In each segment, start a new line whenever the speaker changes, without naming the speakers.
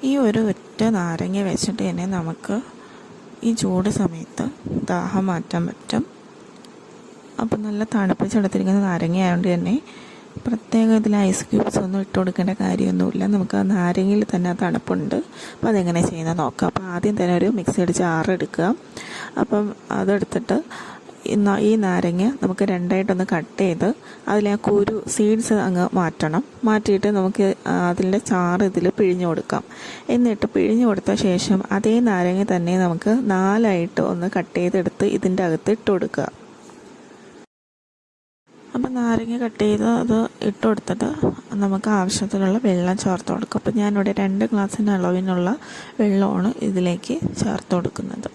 ഈ ഒരു ഒറ്റ നാരങ്ങ വെച്ചിട്ട് തന്നെ നമുക്ക് ഈ ചൂട് സമയത്ത് ദാഹം മാറ്റാൻ പറ്റും. അപ്പം നല്ല തണുപ്പിച്ചെടുത്തിരിക്കുന്ന നാരങ്ങ ആയതുകൊണ്ട് തന്നെ പ്രത്യേകം ഇതിൽ ഐസ് ക്യൂബ്സ് ഒന്നും ഇട്ട് കൊടുക്കേണ്ട കാര്യമൊന്നുമില്ല. നമുക്ക് ആ നാരങ്ങയിൽ തന്നെ തണുപ്പുണ്ട്. അപ്പോൾ അതെങ്ങനെ ചെയ്യുന്നത് നോക്കാം. അപ്പോൾ ആദ്യം തന്നെ ഒരു മിക്സിയുടെ ജാർ എടുക്കുക. അപ്പം അതെടുത്തിട്ട് ഈ നാരങ്ങ നമുക്ക് രണ്ടായിട്ടൊന്ന് കട്ട് ചെയ്ത് അതിലെ ആ കുരു സീഡ്സ് അങ്ങ് മാറ്റിയിട്ട് നമുക്ക് അതിൻ്റെ ചാറ് ഇതിൽ പിഴിഞ്ഞു കൊടുക്കാം. എന്നിട്ട് പിഴിഞ്ഞു കൊടുത്ത ശേഷം അതേ നാരങ്ങ തന്നെ നമുക്ക് 4ആയിട്ട് ഒന്ന് കട്ട് ചെയ്തെടുത്ത് ഇതിൻ്റെ അകത്ത് ഇട്ട് കൊടുക്കുക. അപ്പം നാരങ്ങ കട്ട് ചെയ്ത് അത് ഇട്ട് കൊടുത്തിട്ട് നമുക്ക് ആവശ്യത്തിനുള്ള വെള്ളം ചേർത്ത് കൊടുക്കും. അപ്പം ഞാനിവിടെ 2 ഗ്ലാസ്സിൻ്റെ അളവിനുള്ള വെള്ളമാണ് ഇതിലേക്ക് ചേർത്ത് കൊടുക്കുന്നത്.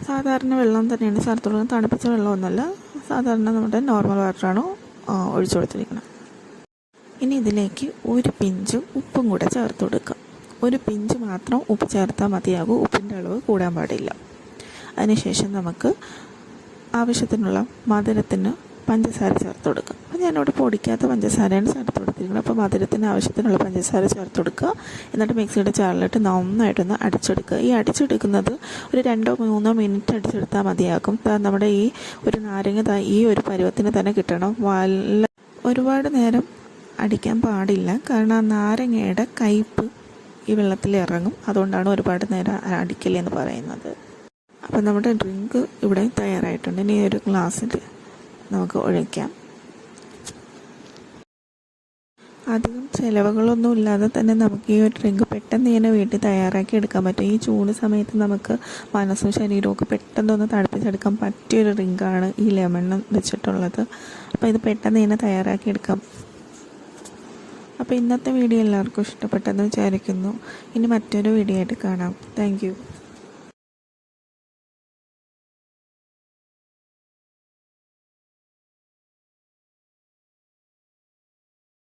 സാധാരണ വെള്ളം തന്നെയാണ് ചേർത്ത് കൊടുക്കുന്നത്. തണുപ്പിച്ച വെള്ളമൊന്നുമല്ല, സാധാരണ നമ്മുടെ നോർമൽ വാട്ടറാണ് ഒഴിച്ചു കൊടുത്തിരിക്കുന്നത്. ഇനി ഇതിലേക്ക് ഒരു പിഞ്ച് ഉപ്പും കൂടെ ചേർത്ത് കൊടുക്കുക. ഒരു പിഞ്ച് മാത്രം ഉപ്പ് ചേർത്താൽ മതിയാകും. ഉപ്പിൻ്റെ അളവ് കൂടാൻ പാടില്ല. അതിനുശേഷം നമുക്ക് ആവശ്യത്തിനുള്ള മധുരത്തിന് പഞ്ചസാര ചേർത്ത് കൊടുക്കുക. അപ്പോൾ ഞാനിവിടെ പൊടിക്കാത്ത പഞ്ചസാരയാണ് ചേർത്ത് കൊടുത്തിരിക്കുന്നത്. അപ്പോൾ മധുരത്തിന് ആവശ്യത്തിനുള്ള പഞ്ചസാര ചേർത്ത് കൊടുക്കുക. എന്നിട്ട് മിക്സിയുടെ ജാറിലിട്ട് നന്നായിട്ടൊന്ന് അടിച്ചെടുക്കുക. ഈ അടിച്ചെടുക്കുന്നത് ഒരു 2-3 മിനിറ്റ് അടിച്ചെടുത്താൽ മതിയാകും. നമ്മുടെ ഈ ഒരു നാരങ്ങ ഈ ഒരു പരുവത്തിന് തന്നെ കിട്ടണം. ഒരുപാട് നേരം അടിക്കാൻ പാടില്ല. കാരണം ആ നാരങ്ങയുടെ കയ്പ്പ് ഈ വെള്ളത്തിൽ ഇറങ്ങും. അതുകൊണ്ടാണ് ഒരുപാട് നേരം അടിക്കില്ലെന്ന് പറയുന്നത്. അപ്പം നമ്മുടെ ഡ്രിങ്ക് ഇവിടെ തയ്യാറായിട്ടുണ്ട്. ഇനി ഒരു ഗ്ലാസ്സിൽ നമുക്ക് ഒഴിക്കാം. അധികം ചിലവുകളൊന്നും ഇല്ലാതെ തന്നെ നമുക്ക് ഈ ഒരു ഡ്രിങ്ക് പെട്ടെന്ന് ഇങ്ങനെ വീട്ടിൽ തയ്യാറാക്കി എടുക്കാൻ പറ്റും. ഈ ചൂട് സമയത്ത് നമുക്ക് മനസ്സും ശരീരവും ഒക്കെ പെട്ടെന്നൊന്ന് തണുപ്പിച്ചെടുക്കാൻ പറ്റിയൊരു ഡ്രിങ്കാണ് ഈ ലെമൺ വെച്ചിട്ടുള്ളത്. അപ്പോൾ ഇത് പെട്ടെന്ന് ഇങ്ങനെ തയ്യാറാക്കി എടുക്കാം. അപ്പോൾ ഇന്നത്തെ വീഡിയോ എല്ലാവർക്കും ഇഷ്ടപ്പെട്ടെന്ന് വിചാരിക്കുന്നു. ഇനി മറ്റൊരു വീഡിയോ ആയിട്ട് കാണാം. Thank you.